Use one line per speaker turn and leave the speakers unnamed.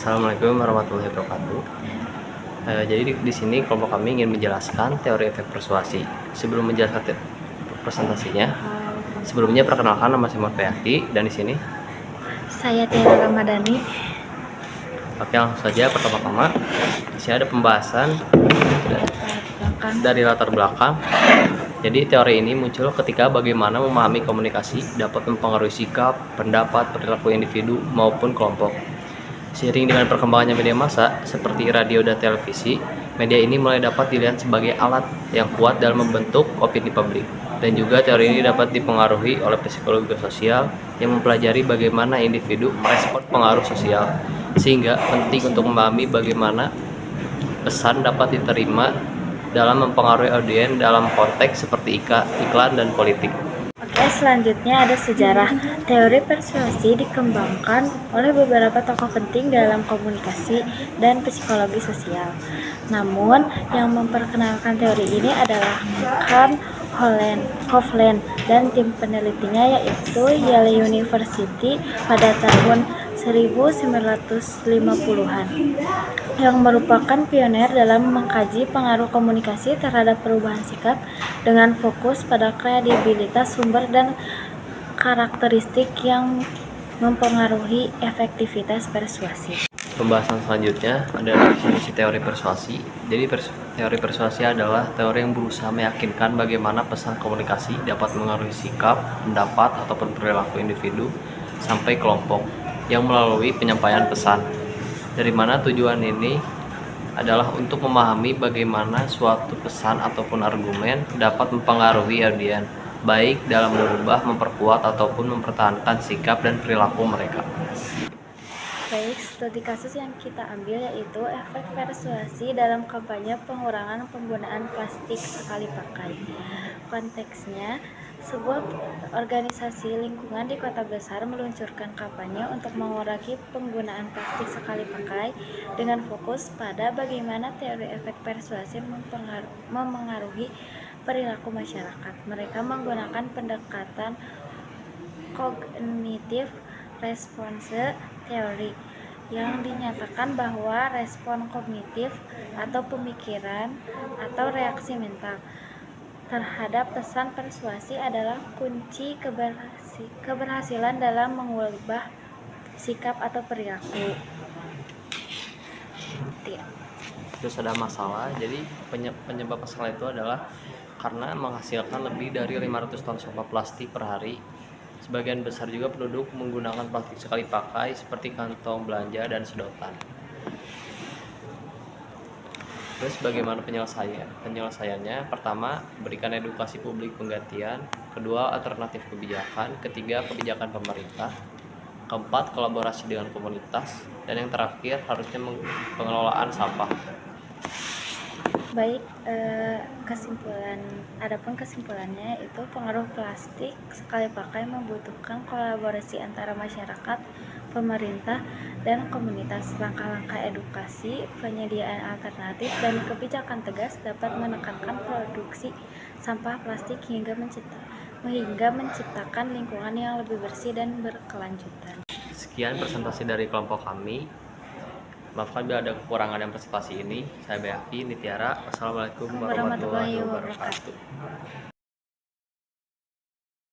Assalamualaikum warahmatullahi wabarakatuh. Jadi di sini kelompok kami ingin menjelaskan teori efek persuasi. Sebelum menjelaskan presentasinya, sebelumnya perkenalkan, nama saya Morfeati dan di sini
Saya Tiara Ramadhani.
Oke, langsung saja. Pertama-tama di sini ada pembahasan dari latar belakang. Jadi teori ini muncul ketika bagaimana memahami komunikasi dapat mempengaruhi sikap, pendapat, perilaku individu maupun kelompok. Seiring dengan perkembangannya media massa seperti radio dan televisi, media ini mulai dapat dilihat sebagai alat yang kuat dalam membentuk opini publik. Dan juga teori ini dapat dipengaruhi oleh psikologi sosial yang mempelajari bagaimana individu merespon pengaruh sosial. Sehingga penting untuk memahami bagaimana pesan dapat diterima dalam mempengaruhi audiens dalam konteks seperti iklan dan politik.
Oke, selanjutnya ada sejarah. Teori persuasi dikembangkan oleh beberapa tokoh penting dalam komunikasi dan psikologi sosial. Namun, yang memperkenalkan teori ini adalah Karl Hovland dan tim penelitinya, yaitu Yale University pada tahun 1950-an, yang merupakan pionir dalam mengkaji pengaruh komunikasi terhadap perubahan sikap dengan fokus pada kredibilitas sumber dan karakteristik yang mempengaruhi efektivitas persuasi.
Pembahasan selanjutnya adalah definisi teori persuasi. Jadi teori persuasi adalah teori yang berusaha meyakinkan bagaimana pesan komunikasi dapat mengaruhi sikap, pendapat, ataupun perilaku individu sampai kelompok yang melalui penyampaian pesan. Dari mana tujuan ini adalah untuk memahami bagaimana suatu pesan ataupun argumen dapat mempengaruhi audiens, baik dalam mengubah, memperkuat, ataupun mempertahankan sikap dan perilaku mereka.
Baik, studi kasus yang kita ambil yaitu efek persuasi dalam kampanye pengurangan penggunaan plastik sekali pakai. Konteksnya, sebuah organisasi lingkungan di kota besar meluncurkan kampanye untuk mengurangi penggunaan plastik sekali pakai dengan fokus pada bagaimana teori efek persuasi memengaruhi perilaku masyarakat. Mereka menggunakan pendekatan kognitif response teori yang dinyatakan bahwa respon kognitif atau pemikiran atau reaksi mental terhadap pesan persuasi adalah kunci keberhasilan dalam mengubah sikap atau perilaku.
Terus ada masalah, jadi penyebab masalah itu adalah karena menghasilkan lebih dari 500 ton sampah plastik per hari. Sebagian besar juga penduduk menggunakan plastik sekali pakai seperti kantong belanja dan sedotan. Terus bagaimana penyelesaiannya? Pertama, berikan edukasi publik penggantian. Kedua, alternatif kebijakan. Ketiga, kebijakan pemerintah. Keempat, kolaborasi dengan komunitas. Dan yang terakhir, harusnya pengelolaan sampah.
Baik, kesimpulannya itu pengaruh plastik sekali pakai membutuhkan kolaborasi antara masyarakat, pemerintah, dan komunitas. Langkah-langkah edukasi, penyediaan alternatif, dan kebijakan tegas dapat menekankan produksi sampah plastik hingga menciptakan lingkungan yang lebih bersih dan berkelanjutan.
Sekian presentasi dari kelompok kami. Maafkan bila ada kekurangan dalam presentasi ini. Saya Beaki Nitiara. Wassalamualaikum warahmatullahi wabarakatuh.